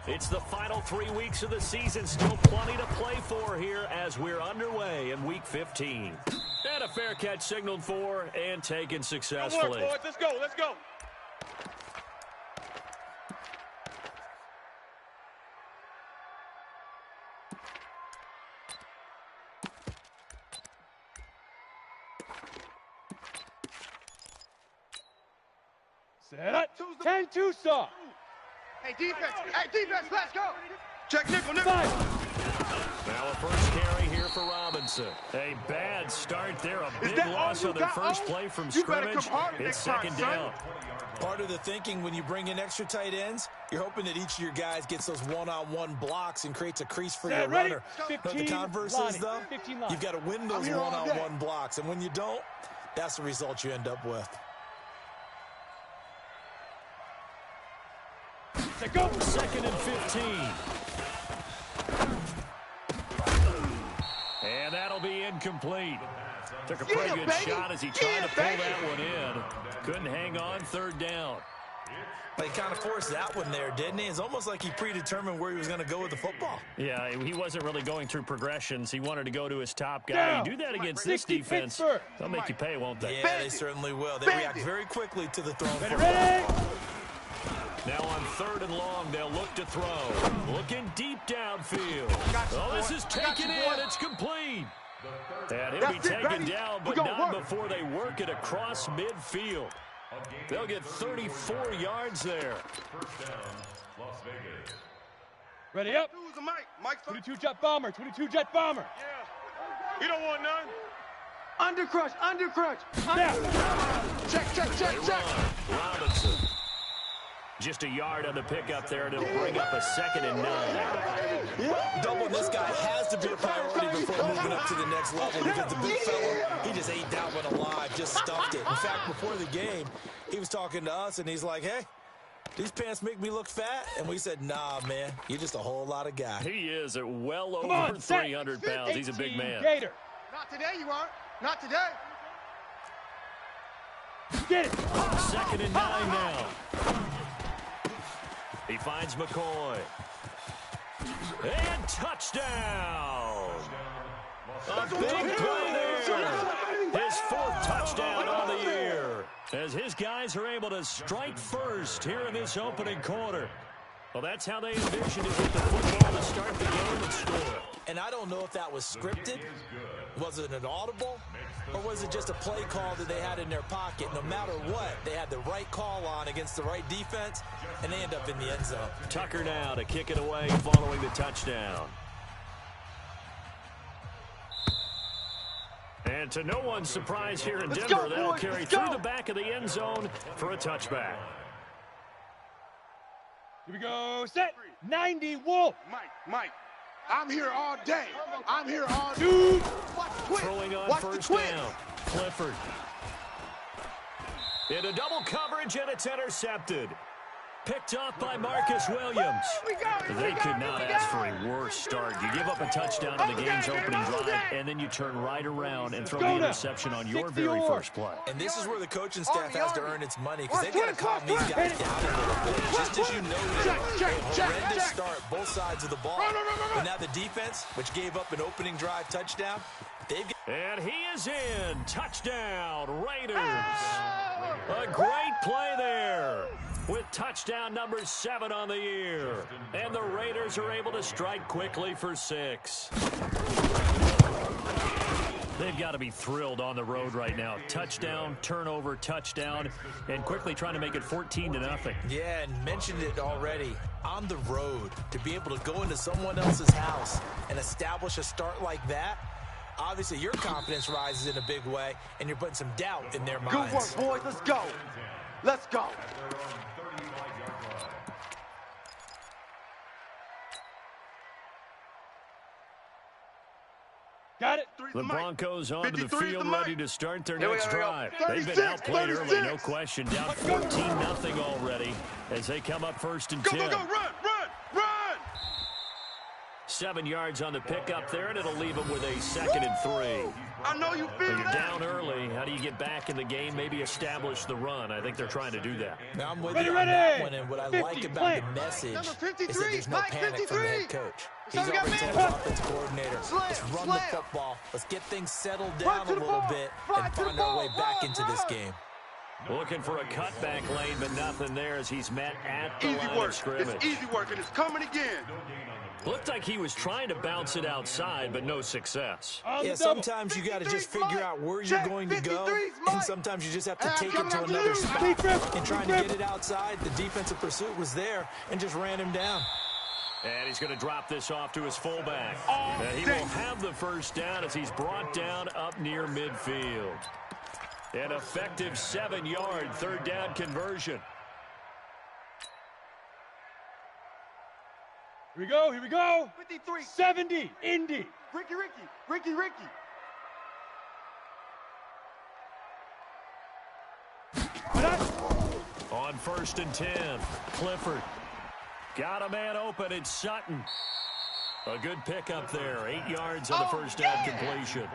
It's the final 3 weeks of the season. Still plenty to play for here as we're underway in Week 15. And a fair catch signaled for and taken successfully. Boys. Let's go. Let's go. Set up. 10-2 soft. Hey, defense, let's go. Check nickel. Now a first carry here for Robinson. A bad start there. A big loss on their first play from scrimmage. It's second down. Part of the thinking when you bring in extra tight ends, you're hoping that each of your guys gets those one-on-one blocks and creates a crease for your runner. But the converse is, though, you've got to win those one-on-one blocks. And when you don't, that's the result you end up with. Go. Second and 15. And that'll be incomplete. Took a pretty good shot as he tried to pull that one in. Couldn't hang on, third down. He kind of forced that one there, didn't he? It's almost like he predetermined where he was going to go with the football. Yeah, he wasn't really going through progressions. He wanted to go to his top guy. You do that against this defense, they'll make you pay, won't they? Yeah, they certainly will. They react very quickly to the thrown football. Ready? Now on third and long, they'll look to throw. Looking deep downfield. Oh, this is taken in. It's complete. And he'll be taken down, but not before they work it across midfield. They'll get 34 yards there. Ready up. 22 jet bomber. 22 jet bomber. Yeah. You don't want none. Undercrush. Check. Robinson. Just a yard on the pickup there, and it'll bring up a 2nd and 9. Doubling this guy has to be a priority before moving up to the next level because the big fella, he just ate that one alive, just stuffed it. In fact, before the game, he was talking to us, and he's like, hey, these pants make me look fat? And we said, nah, man, you're just a whole lot of guy. He is at well over 300 pounds. He's a big man. Gator. Not today, you aren't. Not today. Get it. 2nd and 9 now. He finds McCoy. And touchdown! A big play there. His 4th touchdown on the year. As his guys are able to strike first here in this opening quarter. Well, that's how they envisioned it with the football to start the game and score. And I don't know if that was scripted. Was it an audible? Or was it just a play call that they had in their pocket? No matter what, they had the right call on against the right defense, and they end up in the end zone. Tucker now to kick it away following the touchdown. And to no one's surprise here in Denver, they'll carry through the back of the end zone for a touchback. Here we go. Set. 90 Wolf. Mike. I'm here all day. I'm here all day. Dude. Throwing on first down. Clifford. Into double coverage, and it's intercepted. Picked off by Marcus Williams. They could not ask for a worse start. You give up a touchdown on the game's opening drive, and then you turn right around and throw the interception on your very first play. And this is where the coaching staff has to earn its money because they've got to calm these guys down a little bit. Just as you noted, a horrendous start both sides of the ball. But now the defense, which gave up an opening drive touchdown, and he is in. Touchdown, Raiders. A great play there with touchdown number 7 on the year. And the Raiders are able to strike quickly for 6. They've got to be thrilled on the road right now. Touchdown, turnover, touchdown, and quickly trying to make it 14-0. Yeah, and mentioned it already. On the road, to be able to go into someone else's house and establish a start like that, obviously your confidence rises in a big way, and you're putting some doubt in their minds. Good work, boys. Let's go. Let's go. Got it. The Broncos onto the field ready to start their next drive. They've been outplayed early, no question. Down 14-0 already as they come up 1st and 10. Go, run! 7 yards on the pickup there, and it'll leave them with a 2nd and 3. I know you feel When you're that. down early, how do you get back in the game, maybe establish the run? I think they're trying to do that. Now, I'm with you on that one, and what I like about the message is that there's no panic from the head coach. He's already told his offense coordinator, let's run the football, let's get things settled down a little bit, and find our way back into this game. Looking for a cutback lane, but nothing there as he's met at the line of scrimmage. It's easy work, and it's coming again. Looked like he was trying to bounce it outside, but no success. Yeah, sometimes you got to just figure out where you're going to go, and sometimes you just have to take it to another spot. And trying to get it outside, the defensive pursuit was there and just ran him down. And he's going to drop this off to his fullback. He will have the first down as he's brought down up near midfield. An effective 7-yard 3rd down conversion. Here we go, here we go. 53. 70, Indy. Ricky. On 1st and 10, Clifford. Got a man open, it's Sutton. A good pickup there, 8 yards on the first down completion.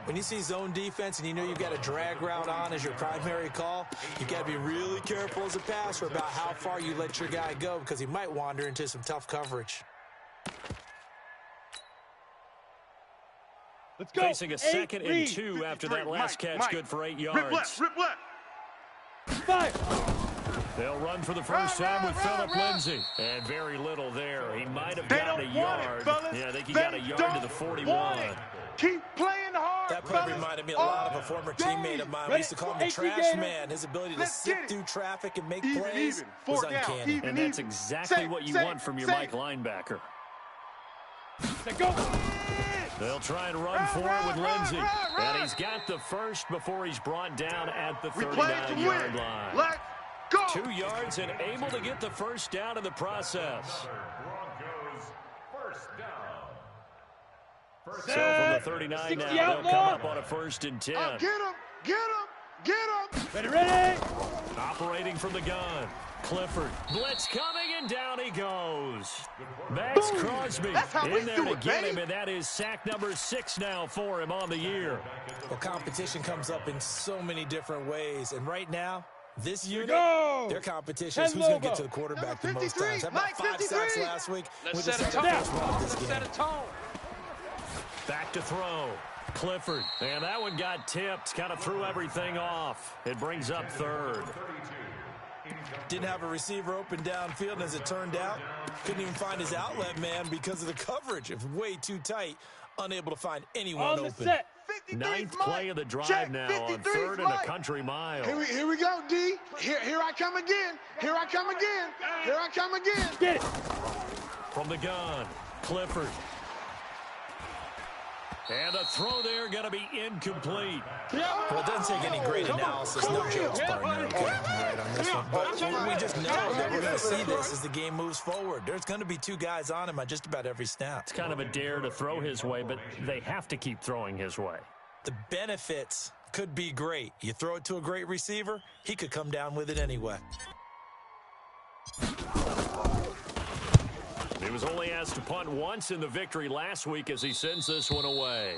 When you see zone defense and you know you've got a drag route on as your primary call, you've got to be really careful as a passer about how far you let your guy go because he might wander into some tough coverage. Let's go. Facing a 2nd and 2 after that last catch, good for 8 yards. Rip left. 5. They'll run for the first time with Phillip Lindsay. And very little there. He might have gotten a yard. Yeah, I think he got a yard to the 41. Keep playing hard. That probably reminded me a lot of a former teammate of mine. We used to call him the trash man. His ability to sift through traffic and make plays was uncanny. And that's exactly what you want from your Mike linebacker. Go. They'll try and run for it with Lindsay. And he's got the first before he's brought down at the 39-yard line. Let's go. 2 yards and able to get the first down in the process. Broncos first down. So from the 39 now, they'll come up on a 1st and 10. Get him. Ready. Operating from the gun. Clifford. Blitz coming, and down he goes. Max Crosby in there to get him, and that is sack number 6 now for him on the year. Well, competition comes up in so many different ways, and right now, this unit, their competition is who's going to get to the quarterback the most times. How about 5 sacks last week? Let's set a tone. Back to throw. Clifford. And that one got tipped. Kind of threw everything off. It brings up 3rd. Didn't have a receiver open downfield, and as it turned out, couldn't even find his outlet man because of the coverage. It was way too tight, unable to find anyone open. Set. 9th play of the drive now on 3rd and a country mile. Here we go, D. Here I come again. Here I come again. Get it. From the gun, Clifford. And the throw there going to be incomplete. Well, it doesn't take any great analysis. No jokes, partner. Okay, right on this one. But we just know that we're going to see this as the game moves forward. There's going to be 2 guys on him on just about every snap. It's kind of a dare to throw his way, but they have to keep throwing his way. The benefits could be great. You throw it to a great receiver, he could come down with it anyway. He was only asked to punt once in the victory last week as he sends this one away.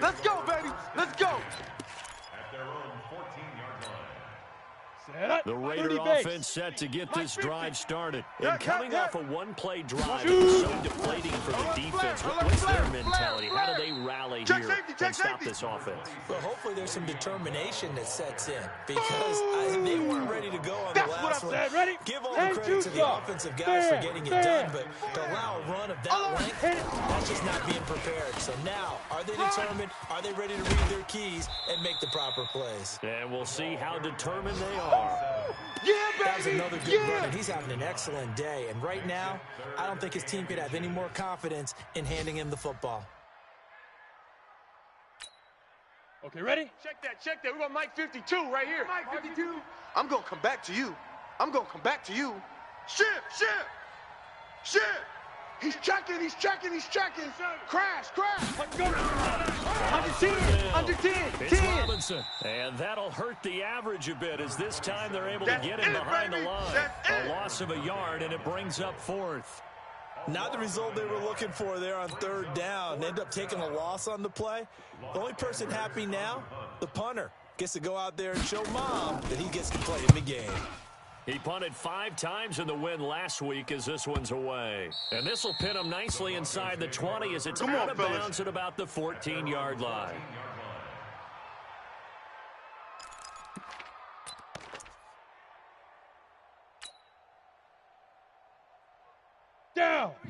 Let's go, baby. Let's go. At their own 14-yard line. The Raider offense set to get this drive started. And coming off a one-play drive, it's so deflating for the defense. What's their mentality? How do they rally here and stop this offense? Well, hopefully there's some determination that sets in because they weren't ready to go on the last one. Give all the credit to the offensive guys for getting it done, but to allow a run of that length, that's just not being prepared. So now, are they determined? Are they ready to read their keys and make the proper plays? And we'll see how determined they are. Yeah, baby. That was another good run, and he's having an excellent day. And right now, I don't think his team could have any more confidence in handing him the football. Okay, ready? Check that. We got Mike 52 right here. Mike 52. I'm going to come back to you. Shift. He's checking. Crash. Under 10. It's Robinson. And that'll hurt the average a bit as this time they're able to get him behind the line. A loss of a yard, and it brings up 4th. Not the result they were looking for there on third down. End up taking a loss on the play. The only person happy now, the punter, gets to go out there and show Mom that he gets to play in the game. He punted 5 times in the win last week as this one's away. And this will pin him nicely inside the 20 as it's out of bounds at about the 14-yard line.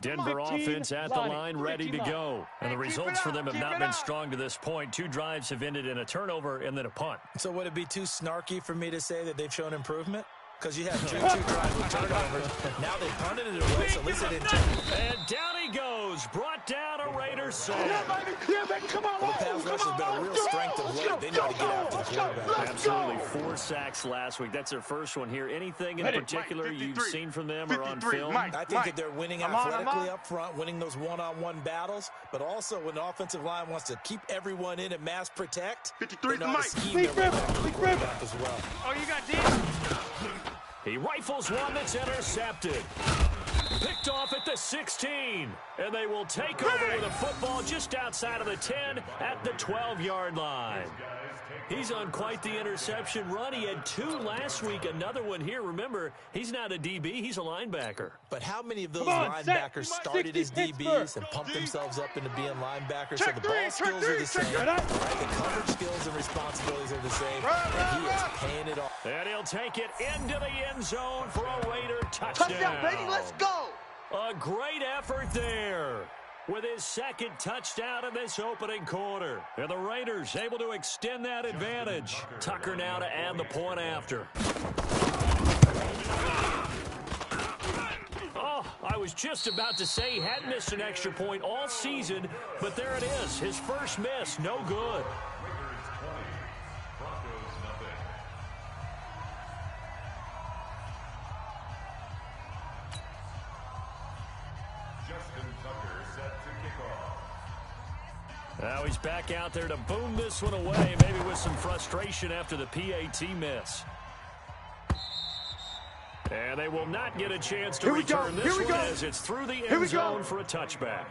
Denver offense at the line, ready to go. And the results for them have not been strong to this point. 2 drives have ended in a turnover and then a punt. So would it be too snarky for me to say that they've shown improvement? Because you had 2 drives with turnovers. Now they punted it away, so at least they didn't take it. And down he goes. Brought down a Raiders sack. Well, the pass rush has been a real strength of late. They know how to get after the quarterback. Absolutely. 4 sacks last week. That's their first one here. Anything in particular you've seen from them or on film? I think that they're winning athletically up front, winning those one-on-one battles, but also when the offensive line wants to keep everyone in and mass protect, they know how to scheme their quarterback as well. Oh, you got D? He rifles one that's intercepted. Picked off at the 16. And they will take over with a football just outside of the 10 at the 12-yard line. He's on quite the interception run. He had 2 last week, another one here. Remember, he's not a DB, he's a linebacker. But how many of those linebackers started as DBs and pumped themselves up into being linebackers? So the ball skills are the same, right? The coverage skills and responsibilities are the same, and he is paying it off. And he'll take it into the end zone for a Raider touchdown. Touchdown, baby, let's go. A great effort there with his 2nd touchdown in this opening quarter. And the Raiders able to extend that advantage. Tucker now to add the point after. Oh, I was just about to say he hadn't missed an extra point all season, but there it is. His first miss, no good. Now he's back out there to boom this one away, maybe with some frustration after the PAT miss. And they will not get a chance to return this one as it's through the end zone for a touchback.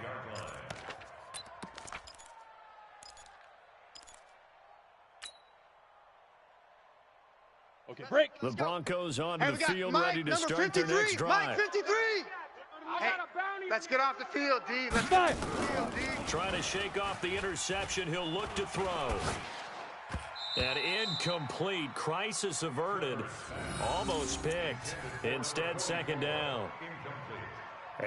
Okay, break. The Broncos onto the field, ready to start their next drive. Mike 53. Hey, let's get off the field, D. Let's get off the field, D. Trying to shake off the interception. He'll look to throw. And incomplete. Crisis averted. Almost picked. Instead, 2nd down.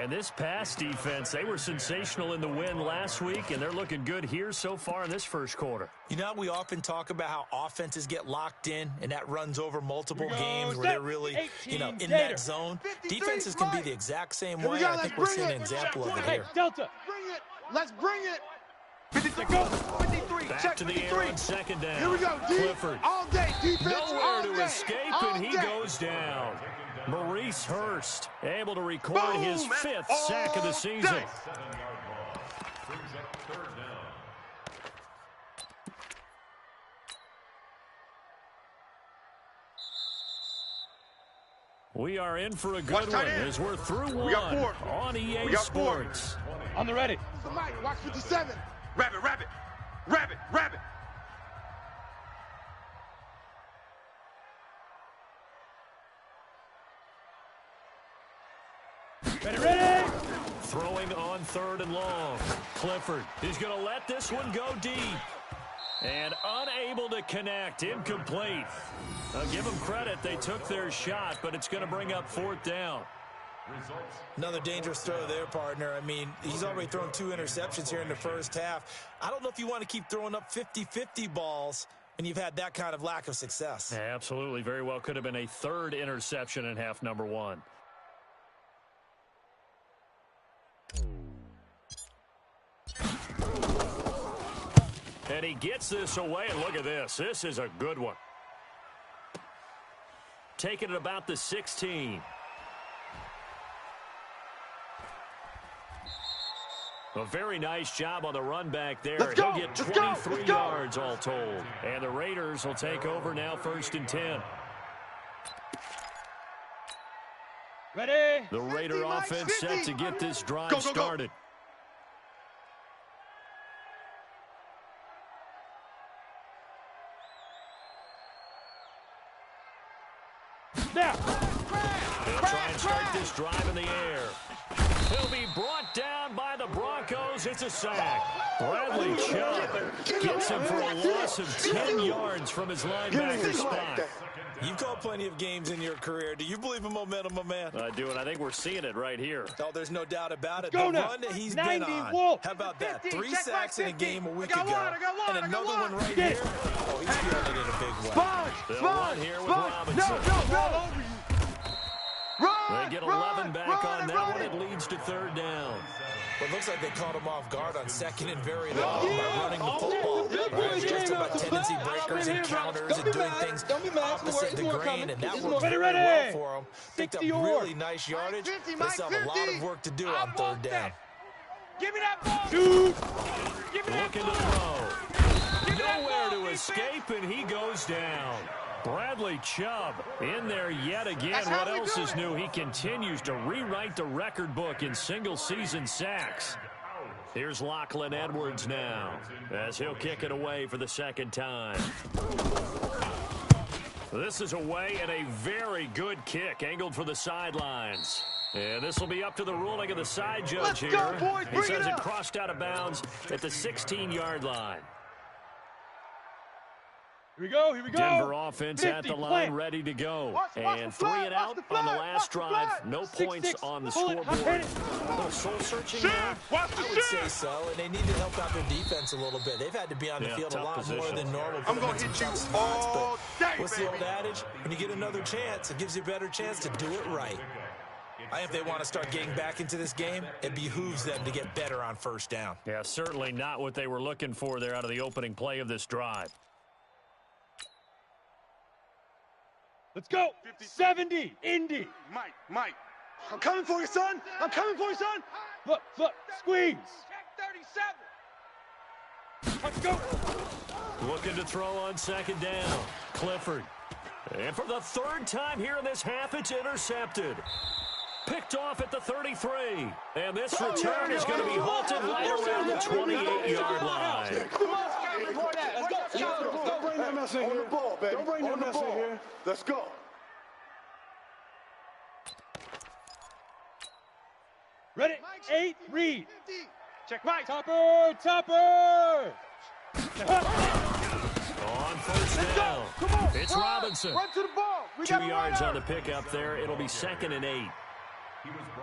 And this pass defense, they were sensational in the win last week, and they're looking good here so far in this first quarter. You know, we often talk about how offenses get locked in, and that runs over multiple games where they're really, in that zone. Defenses can be the exact same way. I think we're seeing an example of it here. Delta. Bring it. Let's bring it. 53, go. 53. Back Check to the 53. air on 2nd down. Here we go, D. Clifford. All day, defense. Nowhere all to day. escape, all and he day. goes down. Maurice Hurst able to record his 5th sack of the season. Brings up 3rd down. We are in for a good one as we're through one on EA Sports. On the ready. So Mike, watch 57. Rabbit, rabbit, rabbit, rabbit. Ready, ready. Throwing on 3rd and long. Clifford, he's going to let this one go deep. And unable to connect. Incomplete. I'll give them credit. They took their shot, but it's going to bring up 4th down. Another dangerous throw there, partner. I mean, he's already thrown 2 interceptions here in the first half. I don't know if you want to keep throwing up 50-50 balls when you've had that kind of lack of success. Yeah, absolutely. Very well could have been a 3rd interception in half number 1. And he gets this away, and look at this. This is a good one. Taking it about the 16. A very nice job on the run back there. He'll get 23 yards all told. And the Raiders will take over now 1st and 10. Ready? The Raider 50, Mike, offense 50. set to get this drive Go, go, go. started. Now. They'll try and start this drive in the air. He'll be brought down by the Broncos. It's a sack. Bradley Chubb gets him for a loss of 10 yards from his linebacker spot. You've called plenty of games in your career. Do you believe in momentum, my man? I do, and I think we're seeing it right here. Oh, there's no doubt about it. Go the now. run that he's 90 been on. Wolf. How about that? 50, 3 check sacks back in a 50. game a week I got ago. one, I got one, And I got another one. one right Get here. it. Oh, he's feeling it in a big way. Sponge, They'll Sponge, run here with Sponge. Robinson. No. Run, They get 11 back on that run. one. It leads to third down. Well, it looks like they caught him off guard on second and very long by running the football. boys Just came about out to tendency play. breakers and counters and doing things opposite the grain, and that worked Ready, very ready. well for him. Picked up 60 really nice yardage, Mike 50, but they still have a lot 50. of work to do on third down. Give me that ball. Shoot. Give me that Looking to ball. throw. Nowhere to escape, and he goes down. Bradley Chubb in there yet again. That's how What we else do is it. new? He continues to rewrite the record book in single-season sacks. Here's Lachlan Edwards now, as he'll kick it away for the second time. This is away and a very good kick, angled for the sidelines. And this will be up to the ruling of the side judge Let's here. go, boys. He Bring says it it up. crossed out of bounds at the 16-yard line. Here we go. Here we go. Denver offense 50, at the line, plant. ready to go. Watch And the 3 flag, and watch out the on the flag, last watch the drive. flag. No 6-6. points on the Pull it, scoreboard. hit it. A little soul-searching Shit. now. Watch the I would shit. say so, and they need to help out their defense a little bit. They've had to be on the Yeah, field a tough lot more position. than normal. I'm put them gonna in some hit you tough spots, all but day, what's the old baby. adage? When you get another chance, it gives you a better chance to do it right. I think if they want to start getting back into this game, it behooves them to get better on first down. Yeah, certainly not what they were looking for there out of the opening play of this drive. Let's go. 70. Indy. Mike. I'm coming for you, son. I'm coming for you, son. Look. Squeeze. Check 37. Let's go. Looking to throw on second down. Clifford. And for the third time here in this half, it's intercepted. Picked off at the 33. And this return is going to be halted right around the 28-yard line. Don't bring that mess in here. On the ball, baby. Don't bring that mess in here. Let's go. Ready. 8. Read. Check Mike. Topper. On first down. Come on. It's run. Robinson. Run to the ball. We 2 gotta yards run on the out. pickup there. It'll be 2nd and 8.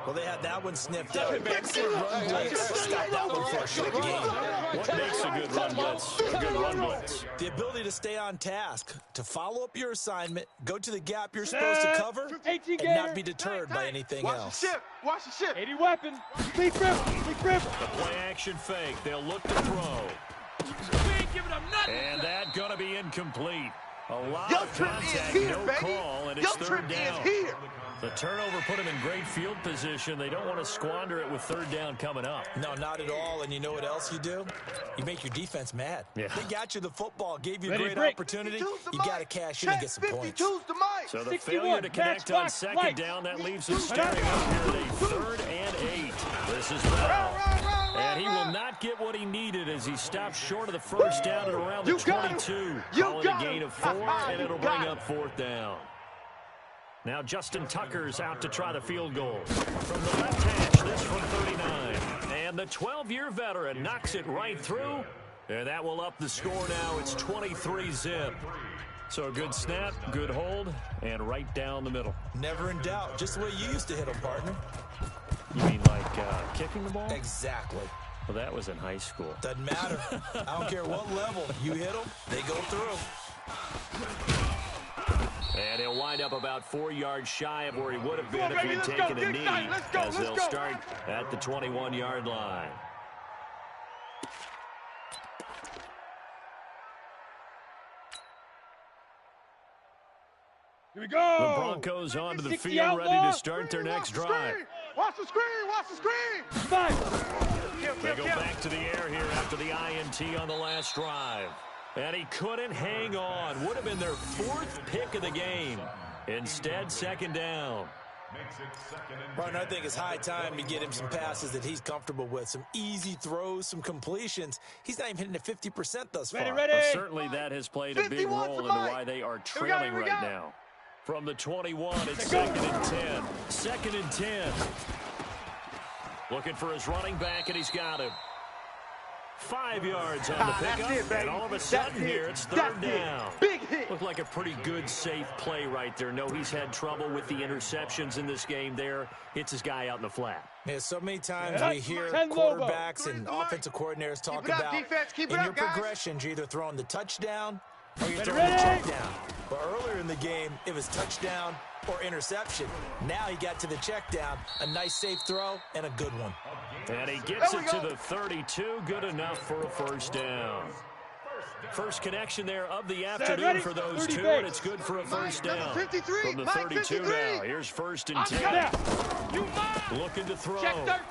Well, they had that one sniffed out. Excellent run blitz. Stop that one for a short game. What makes a good run blitz? A good run blitz. The ability to stay on task, to follow up your assignment, go to the gap you're supposed to cover, 18 and not be deterred by anything Watch else. the ship. Watch the ship. 80 weapon. Big grip. The play action fake. They'll look to throw. We ain't giving them nothing. And that going to be incomplete. A lot Your of trip is contact, here, no baby. call, and it's Your third trip down. is here. The turnover put him in great field position. They don't want to squander it with third down coming up. No, not at all. And you know what else you do? You make your defense mad. Yeah. They got you the football, gave you a Ready, great break. opportunity. 52's the You got to mic. cash in and get some Check points. 52's the mic. So the 61, failure to connect match on box, second right. down, that leaves them staring up here at a 3rd and 8. This is Bell. And he will not get what he needed as he stops short of the first down at around the You got him. 22. You Calling a got gain him. of 4, and You it'll got bring him. up 4th down. Now Justin Tucker's out to try the field goal. From the left hash, this from 39. And the 12-year veteran knocks it right through. And that will up the score now. It's 23-zip. So a good snap, good hold, and right down the middle. Never in doubt. Just the way you used to hit them, partner. You mean like kicking the ball? Exactly. Well, that was in high school. Doesn't matter. I don't care what level. You hit them, they go through. And he'll wind up about 4 yards shy of where he would have been Come on, if he baby, had let's go. taken a Get knee, tight. Let's go, as let's they'll go. start at the 21-yard line. Here we go. The Broncos onto the 60 field, ready outlaw. to start their next drive. Watch the screen. Watch the screen. 5. They go back to the air here after the INT on the last drive. And he couldn't hang on. Would have been their 4th pick of the game. Instead, second down. makes it 2nd and 10. Right, and I think it's high time to get him some passes that he's comfortable with, some easy throws, some completions. He's not even hitting at 50% thus far. Ready. Well, certainly that has played a big role into why they are trailing right now. From the 21, it's 2nd and 10. 2nd and 10. Looking for his running back, and he's got him. 5 yards on the pickup, and all of a sudden here, it's 3rd down. Big hit. Looked like a pretty good, safe play right there. No, he's had trouble with the interceptions in this game there. Hits his guy out in the flat. Yeah, so many times we hear quarterbacks and offensive coordinators talk about in your progressions, you're either throwing the touchdown or you're throwing the check down. But earlier in the game, it was touchdown or interception. Now he got to the check down, a nice safe throw, and a good one. And he gets it to the 32, good enough for a 1st down. First connection there of the afternoon for those two, and it's good for a 1st down. From the 32 now, here's 1st and 10. Looking to throw.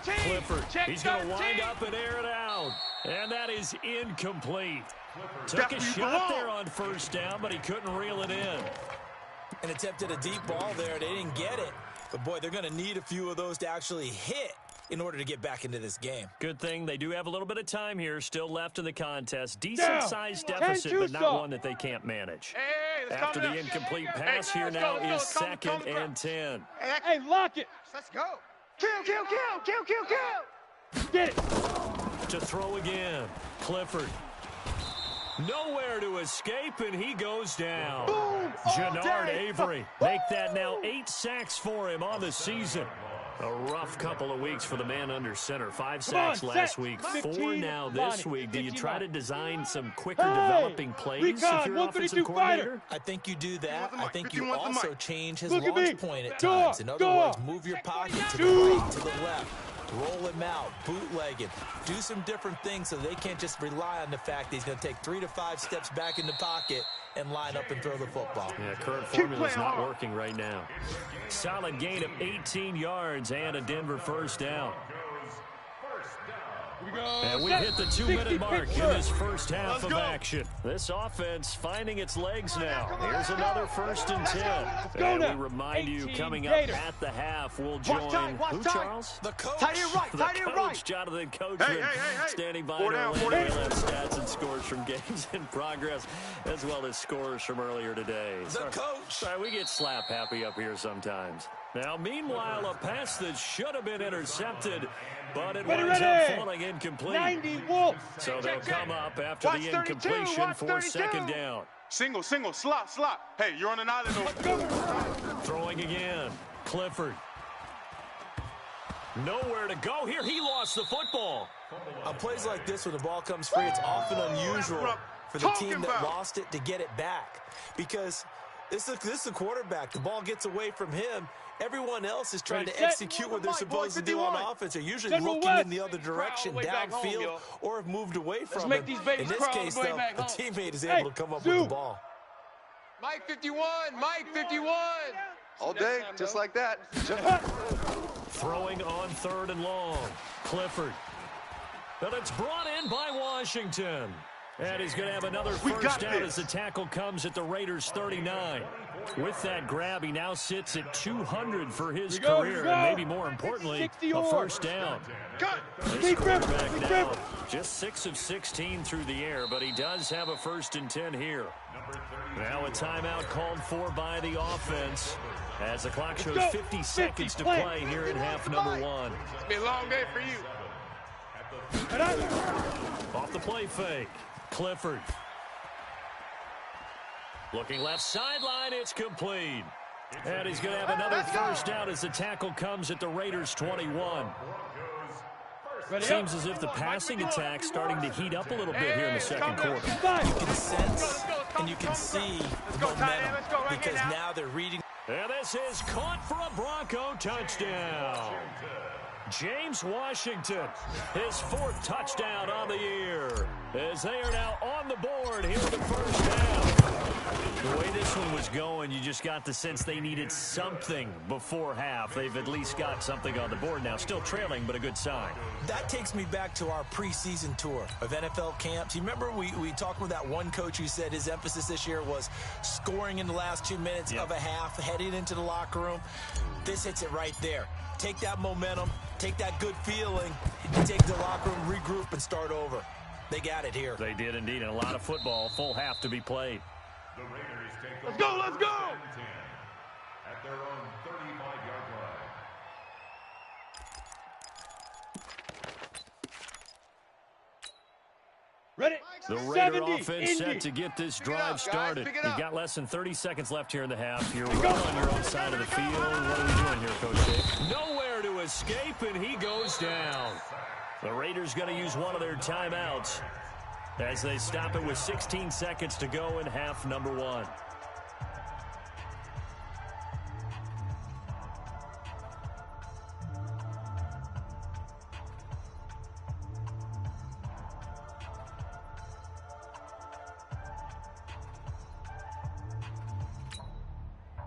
Clifford, he's going to wind up and air it out. And that is incomplete. Took a shot there on 1st down, but he couldn't reel it in. And attempted a deep ball there. They didn't get it. But, boy, they're going to need a few of those to actually hit in order to get back into this game. Good thing they do have a little bit of time here still left in the contest. Decent-sized deficit, but not one that they can't manage. After the incomplete pass here now is 2nd and 10. Hey, lock it. Let's go. Kill. Get it. To throw again. Clifford. Nowhere to escape, and he goes down. Boom. Jannard Avery. Make that now 8 sacks for him on the season. A rough couple of weeks for the man under center. 5 sacks last week, 4 now this week. Do you try to design some quicker developing plays if you're an offensive coordinator? I think you do that. I think you also change his launch point at times. In other words, move your pocket to the right, to the left. Roll him out, bootleg him, do some different things so they can't just rely on the fact that he's going to take 3 to 5 steps back in the pocket and line up and throw the football. Yeah, current formula is not working right now. Solid gain of 18 yards and a Denver 1st down. And we hit the 2-minute mark in this first half of action. This offense finding its legs now. Here's another 1st and 10. And we remind you, coming up at the half, we'll join who, Charles? The coach. Tight end right. The coach, Jonathan Coachman, standing by to relay stats and scores from games in progress, as well as scores from earlier today. The coach. Sorry, we get slap happy up here sometimes. Now, meanwhile, a pass that should have been intercepted, but it winds up falling incomplete. 90 Wolf. So they'll come up after the incompletion for 2nd down. Single, slot. Hey, you're on an island over. Throwing again. Clifford. Nowhere to go here. He lost the football. On plays like this, when the ball comes free, it's often unusual for the team that lost it to get it back. Because this is the quarterback. The ball gets away from him. Everyone else is trying to execute what they're supposed to do on offense. They're usually looking in the other direction, downfield, or have moved away from it. In this case, though, the teammate is able to come up with the ball. Mike 51. All day, just like that. Throwing on 3rd and long. Clifford. But it's brought in by Washington. And he's going to have another 1st down as the tackle comes at the Raiders' 39. With that grab, he now sits at 200 for his career, and maybe more importantly, a 1st down. This quarterback now just 6 of 16 through the air, but he does have a 1st and 10 here. Now a timeout called for by the offense as the clock shows 50 seconds to play here in half number 1. It's been a long day for you. Off the play fake. Clifford. Looking left sideline, it's complete. And he's going to have another 1st down as the tackle comes at the Raiders' 21. Seems as if the passing attack's starting to heat up a little bit here in the second quarter. You can sense and you can see the momentum because now they're reading. And this is caught for a Bronco touchdown. James Washington, his 4th touchdown on the year, as they are now on the board here in the 1st down. The way this one was going, you just got the sense they needed something before half. They've at least got something on the board now. Still trailing, but a good sign. That takes me back to our preseason tour of NFL camps. You remember we talked with that one coach who said his emphasis this year was scoring in the last 2 minutes of a half, heading into the locker room. This hits it right there. Take that momentum, take that good feeling, take the locker room, regroup, and start over. They got it here. They did indeed, and a lot of football. Full half to be played. The Raiders take Let's go, let's go! 10 at their own 35-yard line. Ready? The Raider 70, offense Indy. set to get this drive started. Pick it You've up. got less than 30 seconds left here in the half. You're right on your own side of the field. What are we doing here, Coach Dave? Nowhere to escape, and he goes down. The Raiders going to use one of their timeouts as they stop it with 16 seconds to go in half number one.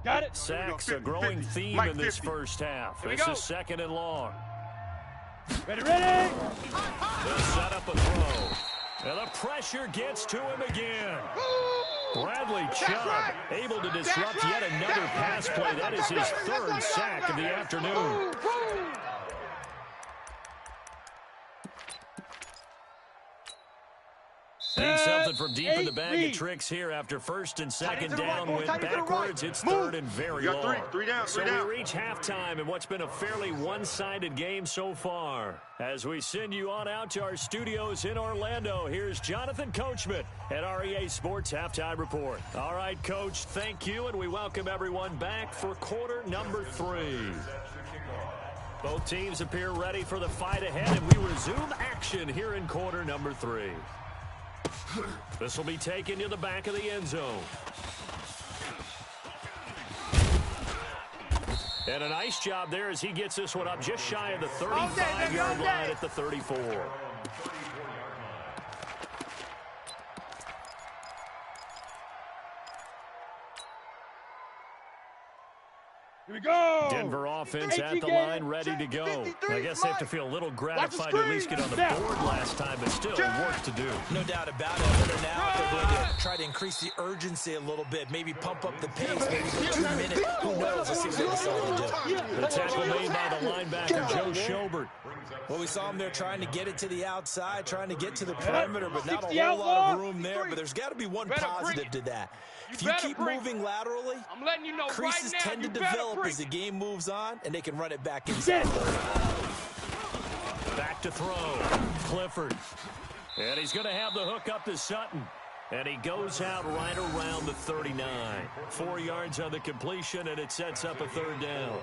Got it. Sacks, a growing theme in this first half. Here we This go. is second and long. Ready, ready. They'll set up a throw. And the pressure gets to him again. Bradley Chubb able to disrupt yet another pass play. That is his third sack of the afternoon. Need something from deep in the bag of tricks here after first and second down went backwards. It's third and very long. Three down. So we reach halftime in what's been a fairly one-sided game so far. As we send you on out to our studios in Orlando, here's Jonathan Coachman at REA Sports Halftime Report. All right, Coach, thank you, and we welcome everyone back for quarter number 3. Both teams appear ready for the fight ahead, and we resume action here in quarter number 3. This will be taken to the back of the end zone. And a nice job there as he gets this one up just shy of the 35-yard line at the 34. Here we go. Denver offense at the line, ready to go. I guess they have to feel a little gratified to at least get on the board last time, but still work to do. No doubt about it. But now they're going to try to increase the urgency a little bit, maybe pump up the pace, maybe go 2 minutes. Who knows? Let's see what they decide to do. The tackle made by the linebacker, Joe Schobert. Well, we saw him there trying to get it to the outside, trying to get to the perimeter, but not a whole lot of room there. But there's got to be one positive to that. If you keep moving laterally, I'm letting you know creases right now, tend to you better develop bring. as the game moves on, and they can run it back inside. Back to throw. Clifford. And he's going to have the hook up to Sutton. And he goes out right around the 39. 4 yards on the completion, and it sets up a third down.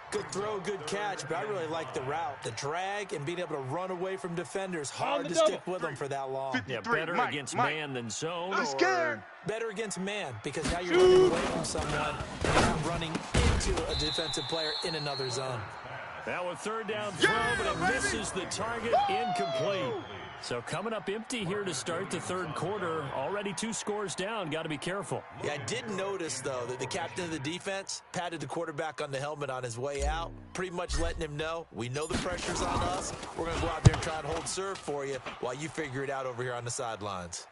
Good throw, good catch, but I really like the route. The drag and being able to run away from defenders. Hard to stick with them for that long. Yeah, better against man than zone. scared. Better against man, because now you're running away from someone and you're not running into a defensive player in another zone. Now a third down throw, but it misses the target, incomplete. So coming up empty here to start the third quarter. Already 2 scores down. Got to be careful. Yeah, I did notice, though, that the captain of the defense patted the quarterback on the helmet on his way out, pretty much letting him know, we know the pressure's on us. We're going to go out there and try and hold serve for you while you figure it out over here on the sidelines.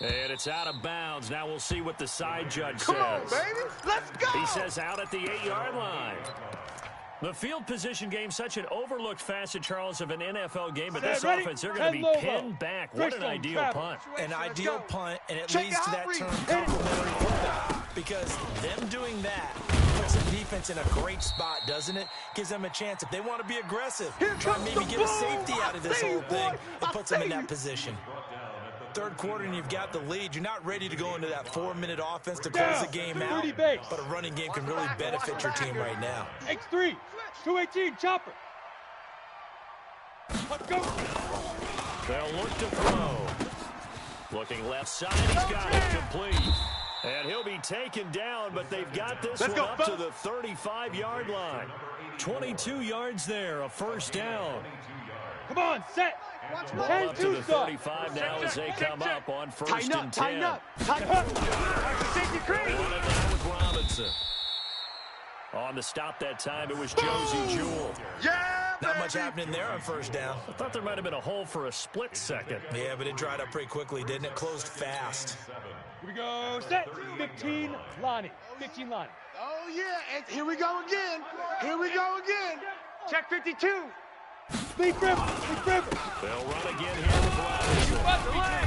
And it's out of bounds. Now we'll see what the side judge says. Come on, baby. Let's go. He says out at the 8-yard line. The field position game, such an overlooked facet, Charles, of an NFL game, but this offense, they're going to be pinned back. What an ideal punt. An ideal punt, and it leads to that term complimentary football, because them doing that puts the defense in a great spot, doesn't it? Gives them a chance. If they want to be aggressive, try and maybe get a safety out of this whole thing, it puts them in that position. Third quarter and you've got the lead. You're not ready to go into that 4-minute offense to close the game out, but a running game can really benefit your team right now. X3, 218, chopper. Let's go. They'll look to throw. Looking left side, he's got it complete. And he'll be taken down, but they've got this one up to the 35-yard line. 22 yards there, a first down. Come on, set. Ball up to the 35 now as they come up on first and 10. Tighten up. Safety green. With Robinson. On the stop that time, it was Josie Jewell. Yeah, Not much happening there on first down. I thought there might have been a hole for a split second. Yeah, but it dried up pretty quickly, didn't it? Closed fast. Here we go, set. 15, Lonnie. 15, Lonnie. Oh, yeah, and here we go again. Check 52. Speed grip. They'll run again here with Robinson.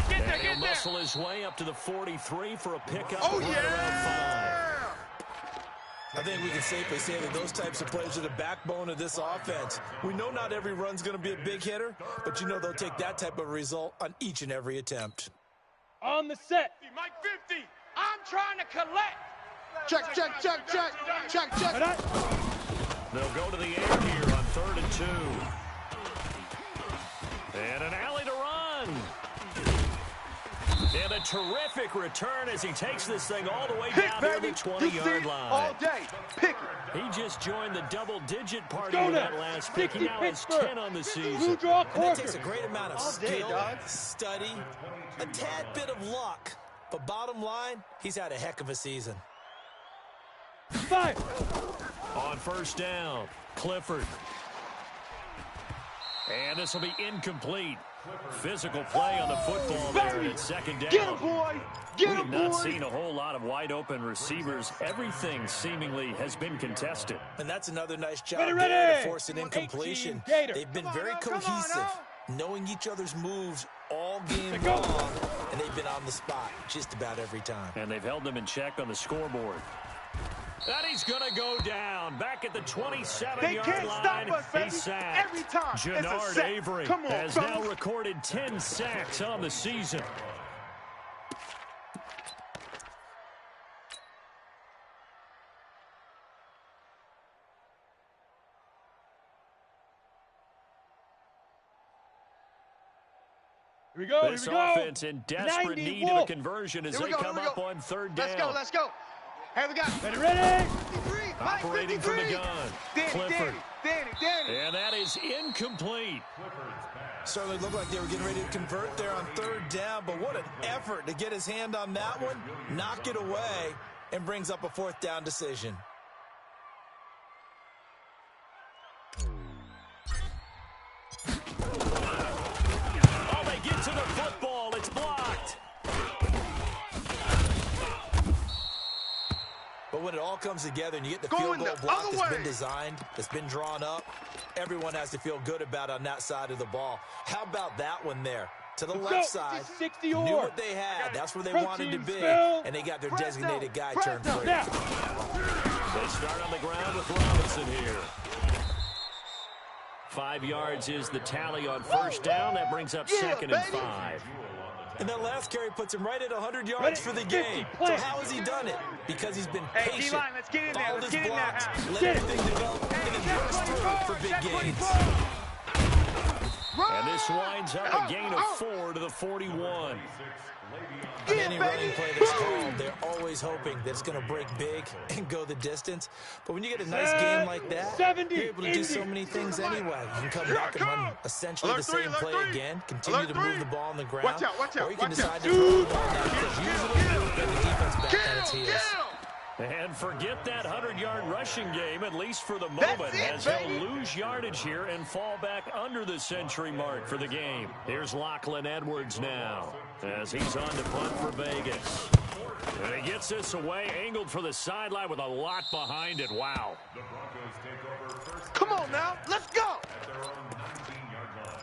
Get there. He'll muscle his way up to the 43 for a pickup. Oh, right yeah. around 5. I think we can safely say that those types of plays are the backbone of this offense. We know not every run's going to be a big hitter, but you know they'll take that type of result on each and every attempt. On the set. Mike 50. I'm trying to collect. Check. They'll go to the air here on 3rd and 2. And an alley to run. And a terrific return as he takes this thing all the way down to the 20-yard line. All day. Pick it. He just joined the double-digit party with that last pick. He now has 10 on the season. Blue draw And that corker. takes a great amount of skill, study, a tad bit of luck. But bottom line, he's had a heck of a season. 5. On first down, Clifford. And this will be incomplete. Physical play on the football there at second down. Get him, boy. We have not seen a whole lot of wide-open receivers. Everything seemingly has been contested. And that's another nice job Ready. there to force an incompletion. 18 Gator. They've been very Come on cohesive, now. knowing each other's moves all game Go. long, and they've been on the spot just about every time. And they've held them in check on the scoreboard. And he's going to go down. Back at the 27-yard line. They can't stop us, baby. He's sacked. Every time. It's a Jannard sack. Avery Come on, has fellas. now recorded 10 sacks on the season. Here we go. This offense in desperate 90 need Wolf. of a conversion as Here they we go, come here we up go. on 3rd down. Let's go. Hey, we got Ready. 53. Operating from the gun. Clifford. Danny. And that is incomplete. Certainly looked like they were getting ready to convert there on 3rd down, but what an effort to get his hand on that one, knock it away, and brings up a 4th down decision. Oh, they get to the football. It's blocked. But when it all comes together and you get the Going field goal the block other that's way. been designed, that's been drawn up, everyone has to feel good about on that side of the ball. How about that one there? To the left side, 60 knew or. what they had. That's where they Protein wanted to be. spill. And they got their Press designated down. guy Press turned down. free. Now. They start on the ground with Robinson here. 5 yards is the tally on first down. That brings up 2nd and 5. And that last carry puts him right at 100 yards Ready, for the 50, game. So play. how has he done it? Because he's been Hey, patient. D-line, let's get in there. Followed Let's his get in there. blocks, let Get it. everything develop, and then burst through for big gains. And this winds up a gain of 4 to the 41. On any running play that's called, they're always hoping that it's going to break big and go the distance. But when you get a nice game like that, 70, you're able to do so Indy. many things anyway. You can come back and run essentially the same play again, continue to move the ball on the ground, or you can decide to throw the ball down because usually get the defense back on its heels. And forget that 100-yard rushing game, at least for the moment, as he'll lose yardage here and fall back under the century mark for the game. Here's Lachlan Edwards now, as he's on to punt for Vegas. And he gets this away, angled for the sideline with a lot behind it. Wow. The Broncos take over first Come on now. Let's go. at their own 19-yard line.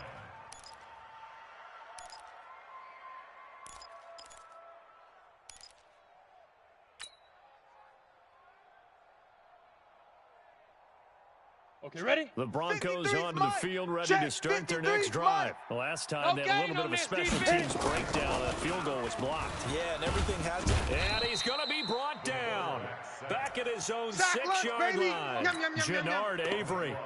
Okay, ready? The Broncos 53's onto the Mike. field, ready Check, to start their 53's next drive. Mike. The last time they had a little bit of a special teams breakdown. That field goal was blocked. Yeah, and everything has to. And he's going to be brought down. Back at at his own Sack lunch, 6-yard baby. line. Yum, yum, yum, yum, Jannard Avery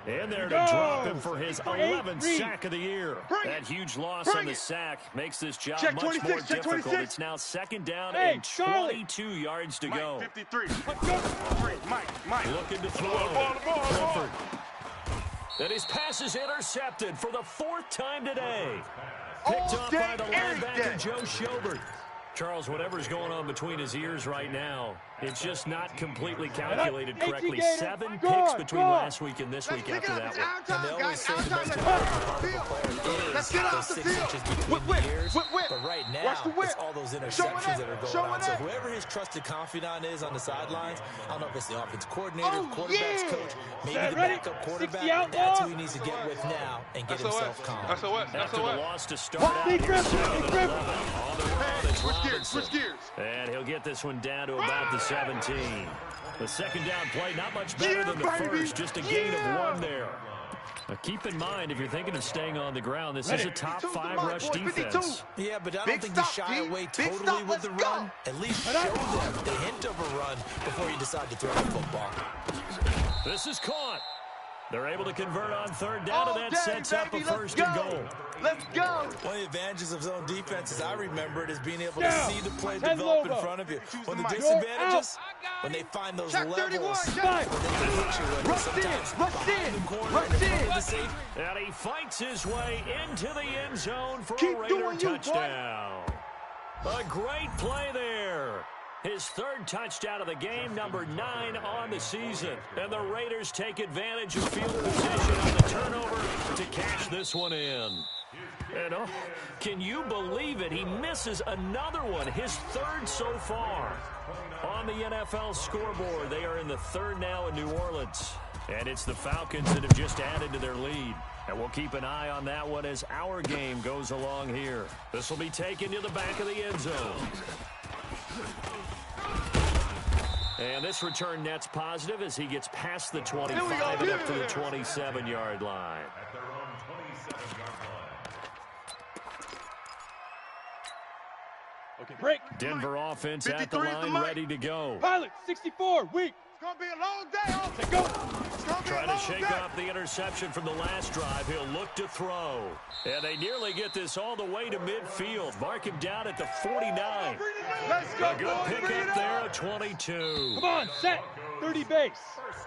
in there to Go. drop him for his 11th sack of the year. Bring That it. huge loss Bring on the it. sack makes this job Check much 26, more check difficult. 26. It's now 2nd down Hey, and Charlie. 22 yards to go. Mike, 53. Mike. Looking to throw. Ball. Clifford. And his pass is intercepted for the 4th time today. Picked up by the linebacker, Joe Schobert. Charles, whatever's going on between his ears right now, it's just not completely calculated correctly. 7 picks between last week and this week after that one. And they always say the most important part of a player is those 6 inches between the ears. But right now, it's all those interceptions that are going on. So whoever his trusted confidant is on the sidelines, I don't know if it's the offense coordinator, quarterback's coach, maybe the backup quarterback, that's who he needs to get with now and get himself calm. That's After the loss to start out, here's 7-11 on the run. It's Switch gears. And he'll get this one down to about the 17. The 2nd down play, not much better than the first, just a gain of 1 there. Now keep in mind, if you're thinking of staying on the ground, this is a top 5 rush defense. Yeah, but I don't think you shy away totally with the run. At least show them the hint of a run before you decide to throw the football. This is caught. They're able to convert on 3rd down, and that sets up a 1st and goal. Let's go. One of the advantages of zone defense, as I remember it, is being able to see the play develop in front of you. One of the disadvantages, when they find those levels, when they can hit you with sometimes behind the corner and in front of the safety. And he fights his way into the end zone for Keep a Raider doing you, touchdown. A great play there. His 3rd touchdown of the game, number 9 on the season. And the Raiders take advantage of field position on the turnover to cash this one in. And oh, can you believe it? He misses another one, his 3rd so far. On the NFL scoreboard, they are in the 3rd now in New Orleans. And it's the Falcons that have just added to their lead. And we'll keep an eye on that one as our game goes along here. This will be taken to the back of the end zone. And this return net's positive as he gets past the 25 and up to the 27-yard line. At their own 27-yard line. Okay, break. Denver offense at the 53 is the line, mic. ready to go. Pilot, 64, weak. It's going to be a long day, Austin. Go. It's going to be a Trying to long shake day. off the interception from the last drive. He'll look to throw. And they nearly get this all the way to midfield. Mark him down at the 49. Let's go, A good boys. Bring pickup it there on. at 22. Come on, set. 30 base.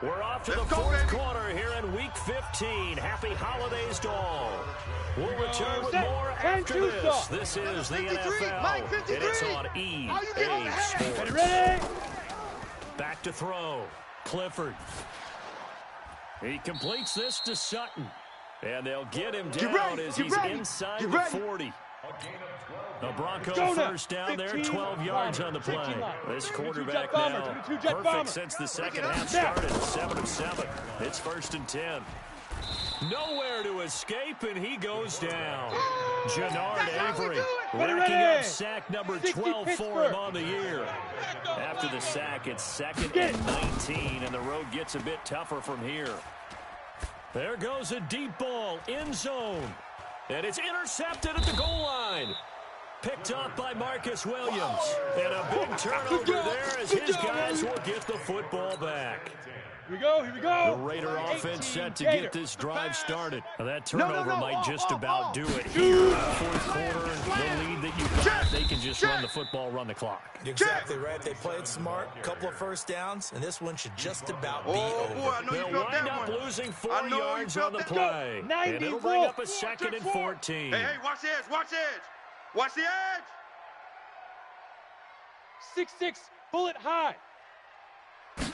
We're off to the Let's go, 4th baby. quarter here in Week 15. Happy holidays to all. We'll return with Set. more And after two this. stop. This is the 53, NFL, Mike, 53. and it's on All you EA get on the head. Sports. Ready? Back to throw. Clifford. He completes this to Sutton. And they'll get him down ready, as get he's ready, inside get the ready. 40. The Bronco Go now. first down there, 15 12 yards bomber, on the play. 15 line. This 22 quarterback jet bomber, now 22 jet perfect bomber. since the second half Snap. started, 7 of 7. It's 1st and 10. Nowhere to escape, and he goes down. Jannard That's how we Avery do it. Ready, racking ready. up sack number 60 12 for Pittsburgh. him on the year. After the sack, it's 2nd Get and 19, and the road gets a bit tougher from here. There goes a deep ball, end zone. And it's intercepted at the goal line. Picked up by Marcus Williams. And a big turnover there as his guys will get the football back. Here we go, here we go. The Raider offense set to Gator. get this drive started. Now that No, turnover no. might just Oh, about oh. do it here in the 4th quarter. The lead that you've got, they can just run the football, run the clock. You're exactly right. They played smart, a couple of 1st downs, and this one should just about be Oh, over. boy, I know you They'll felt wind that up one. losing I 4 know you yards felt on the that. play. Go. And it'll bring up a 2nd and 14. Hey, watch the edge, watch the edge. Watch the edge. 6'6", bullet high.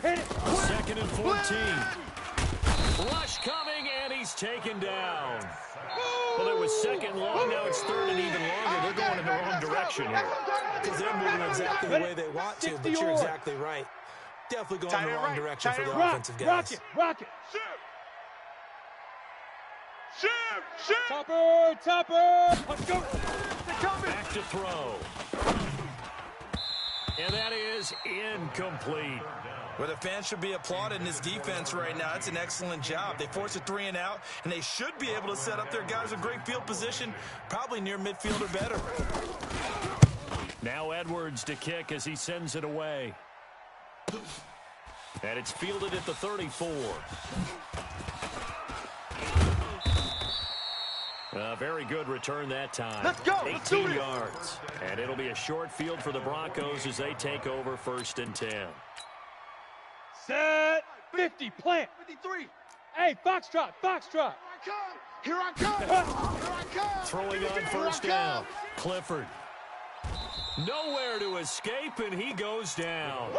Hit it. 2nd and 14. Rush coming, and he's taken down. Well, it was 2nd long, now it's 3rd and even longer. They're going in the wrong direction here. Because they're moving exactly the way they want to, but you're exactly right. Definitely going in the wrong direction for the offensive guys. Rock it. Ship. Topper. Let's go. Back to throw. And that is incomplete. Well, the fans should be applauding this defense right now. It's an excellent job. They forced a 3 and out, and they should be able to set up their guys in great field position, probably near midfield or better. Now Edwards to kick as he sends it away. And it's fielded at the 34. A very good return that time. Let's go. 18 yards. And it'll be a short field for the Broncos as they take over 1st and 10. Set. 50. Plant. 53. Hey, foxtrot. Foxtrot. Here I come. Here I come. Throwing on 1st down. Clifford. Nowhere to escape, and he goes down.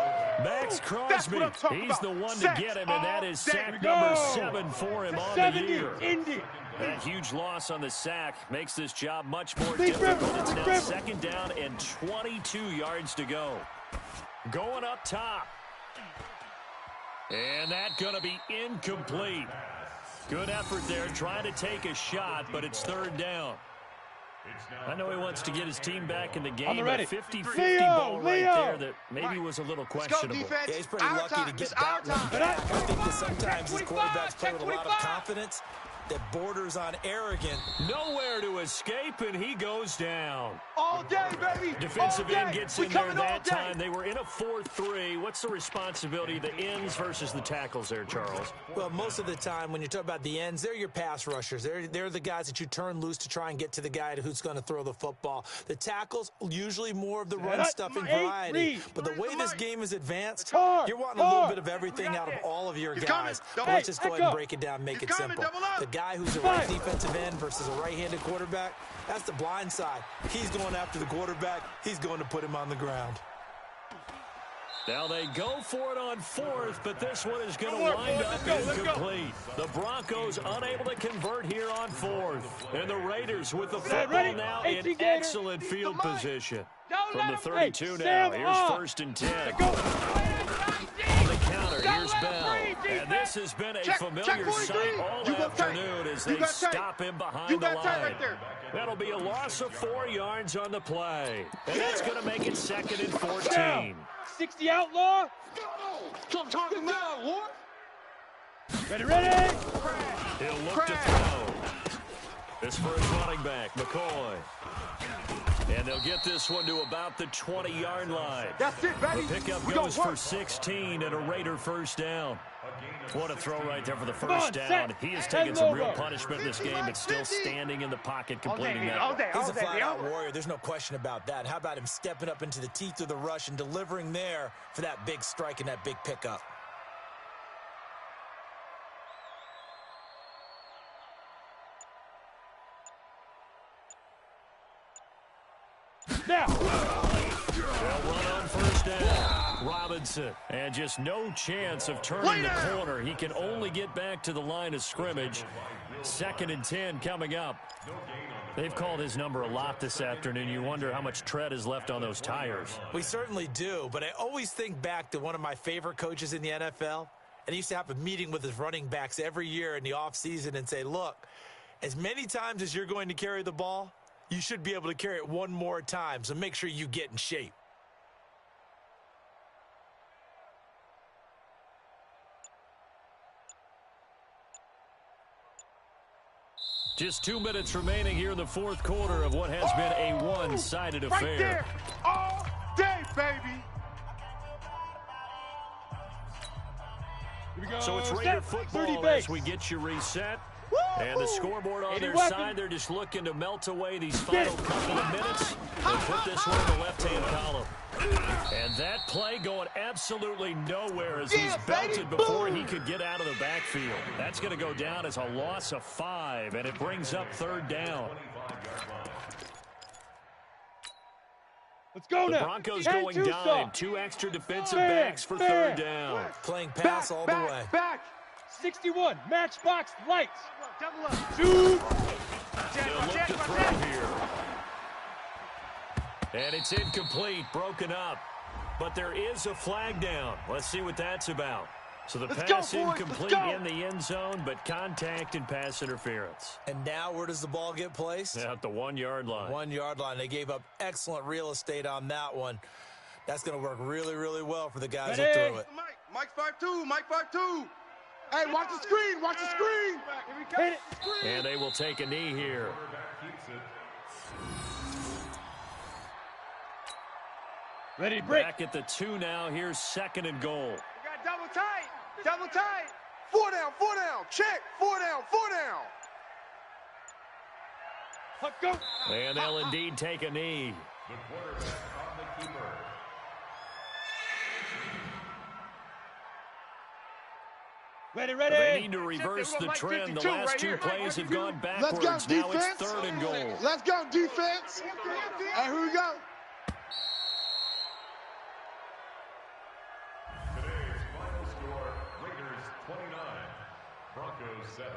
Max Crosby, he's the one to get him, and that is sack number 7 for him on the year. That huge loss on the sack makes this job much more difficult. It's now 2nd down and 22 yards to go. Going up top. And that's going to be incomplete. Good effort there, trying to take a shot, but it's 3rd down. I know he wants to get his team back in the game. A 50-50 ball right there that maybe was a little questionable. Yeah, he's pretty lucky to get that one back. I think that sometimes these quarterbacks play with a lot of confidence that borders on arrogant. Nowhere to escape, and he goes down. All day, baby. Defensive end gets in there that time. They were in a 4-3. What's the responsibility of the ends versus the tackles there, Charles? Well, most of the time when you talk about the ends, they're your pass rushers. They're the guys that you turn loose to try and get to the guy who's going to throw the football. The tackles, usually more of the run-stuffing variety. But the way this game is advanced, you're wanting a little bit of everything out of all of your guys. Let's just go ahead and break it down and make it simple. The guy who's a right defensive end versus a right-handed quarterback, that's the blind side. He's going after the quarterback. He's going to put him on the ground. Now they go for it on 4th, but this one is going to wind up incomplete. The Broncos unable to convert here on 4th. And the Raiders with the football now in excellent field position. From the 32 now, here's 1st and 10. On the counter, here's Bell. And this has been a familiar sight all afternoon as they stop him behind the line. That'll be a loss of 4 yards on the play. And that's going to make it 2nd and 14. 60 outlaw. I'm talking about, Lord. Ready. He'll look to throw. This for his running back, McCoy. And they'll get this one to about the 20-yard line. That's it, baby. The pickup goes for 16 and a Raider 1st down. What a throw right there for the 1st down. He has taken some real punishment in this game, but still standing in the pocket, completing that. He's a flat-out warrior. There's no question about that. How about him stepping up into the teeth of the rush and delivering there for that big strike and that big pickup? Now. They'll run on 1st down. Robinson. And just no chance of turning the corner. He can only get back to the line of scrimmage. 2nd and 10 coming up. They've called his number a lot this afternoon. You wonder how much tread is left on those tires. We certainly do, but I always think back to one of my favorite coaches in the NFL. And he used to have a meeting with his running backs every year in the offseason and say, look, as many times as you're going to carry the ball, you should be able to carry it one more time, so make sure you get in shape. Just 2 minutes remaining here in the 4th quarter of what has been a one-sided affair. Right there, all day, baby. Here we go. So it's Raider football as we get you reset. And the scoreboard on their side, they're just looking to melt away these final couple of minutes. They put this one in the left-hand column. And that play going absolutely nowhere as he's belted before he could get out of the backfield. That's going to go down as a loss of 5, and it brings up 3rd down. Let's go now. The Broncos going dime. 2 extra defensive backs for 3rd down. Playing pass all the way. Back. 61, matchbox lights. Double up. Shoot. They'll look to throw here. And it's incomplete, broken up. But there is a flag down. Let's see what that's about. So the pass incomplete in the end zone, but contact and pass interference. And now where does the ball get placed? At the 1-yard line. 1-yard line. They gave up excellent real estate on that one. That's going to work really, really well for the guys that threw it. Mike 5'2", Mike 5'2". Hey, watch the screen, watch the screen. Hit it. And they will take a knee here. Ready to break. Back at the 2 now. Here's 2nd and goal. We got double tight. Double tight. 4 down, 4 down. Check. 4 down, 4 down. Go. And they'll indeed take a knee. The quarterback on the keeper. Ready. They need to reverse the trend. The last two plays have gone backwards. Now it's 3rd and goal. Let's go, defense. Hey, here we go. Today's final score, Raiders 29, Broncos 7.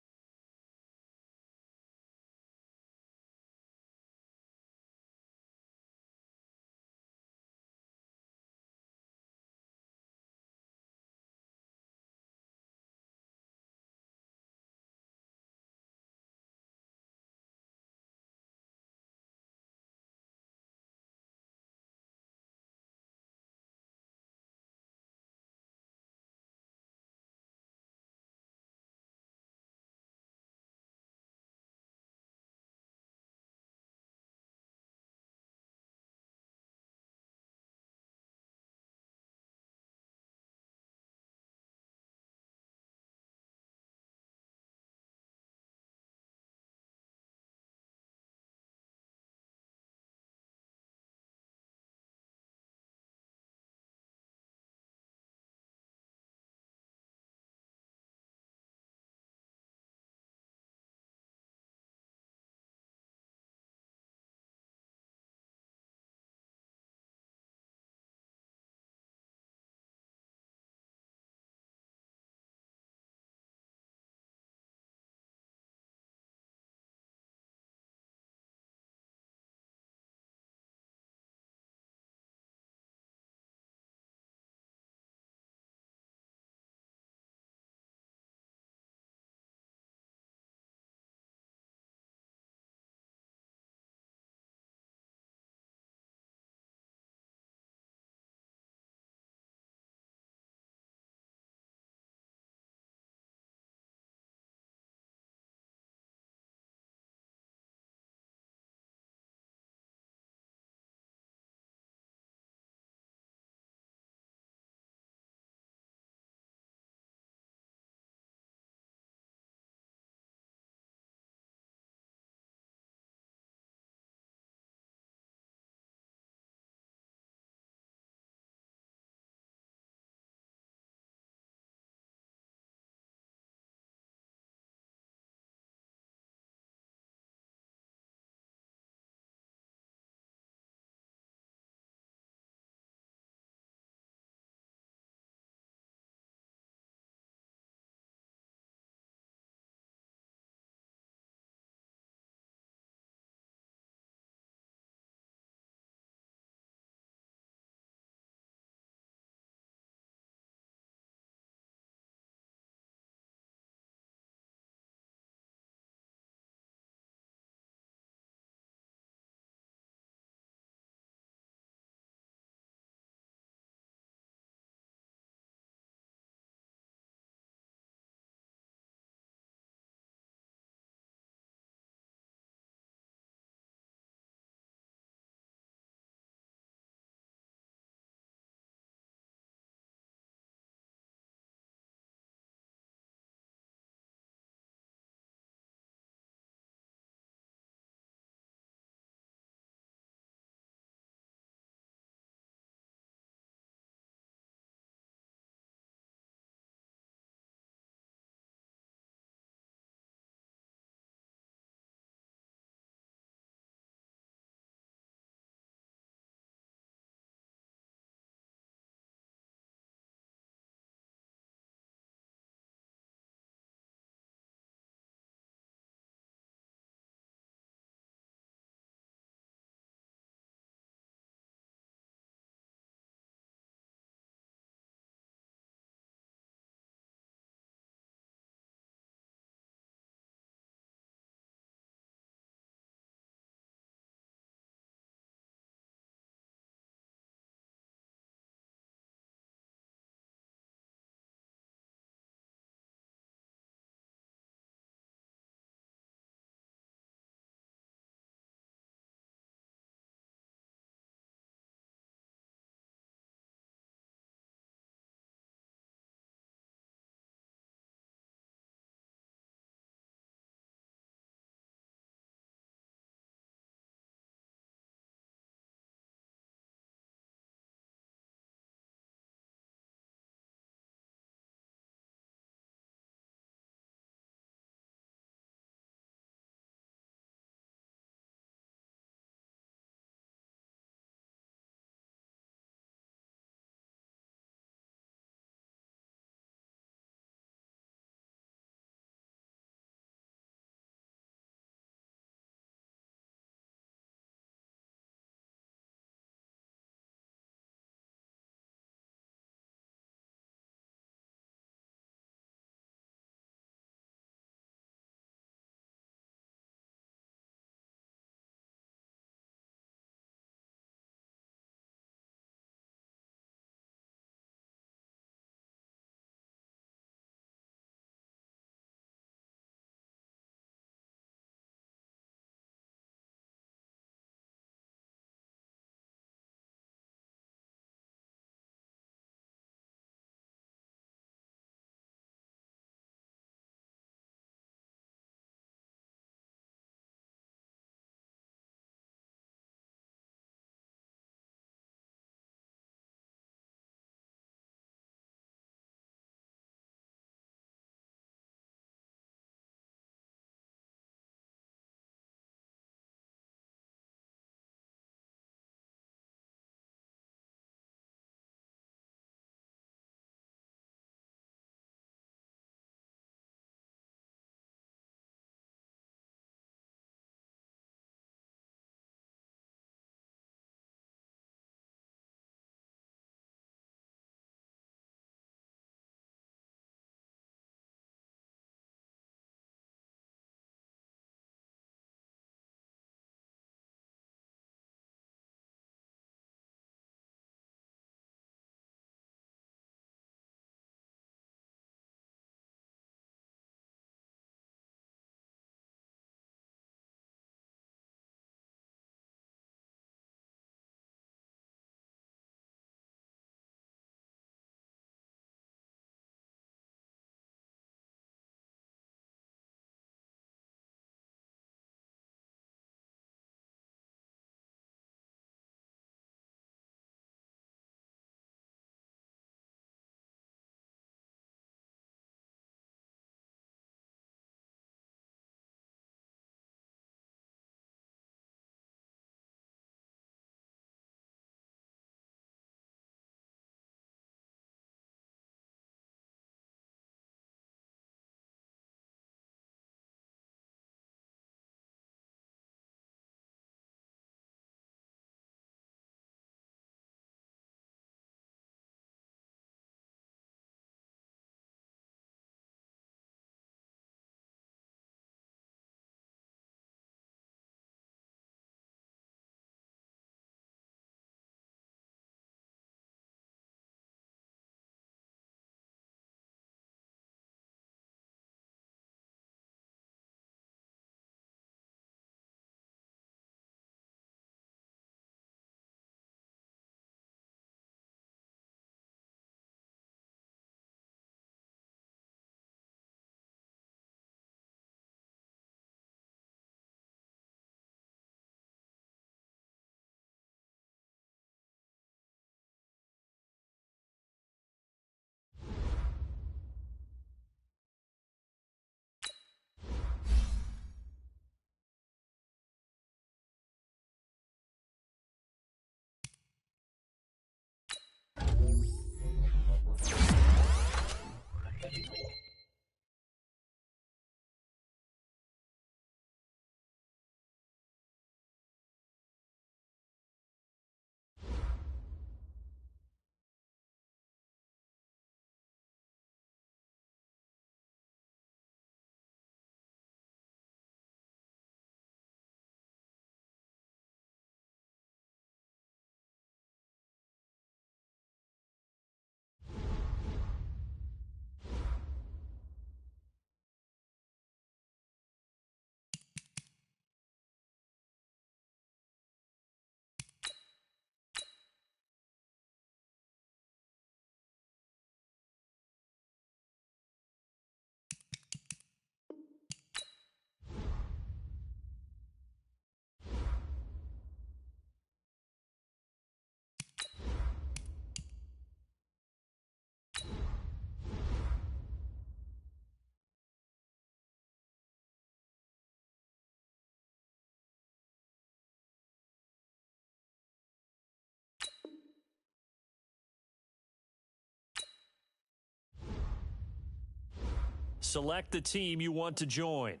select the team you want to join.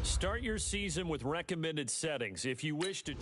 Start your season with recommended settings. If you wish to...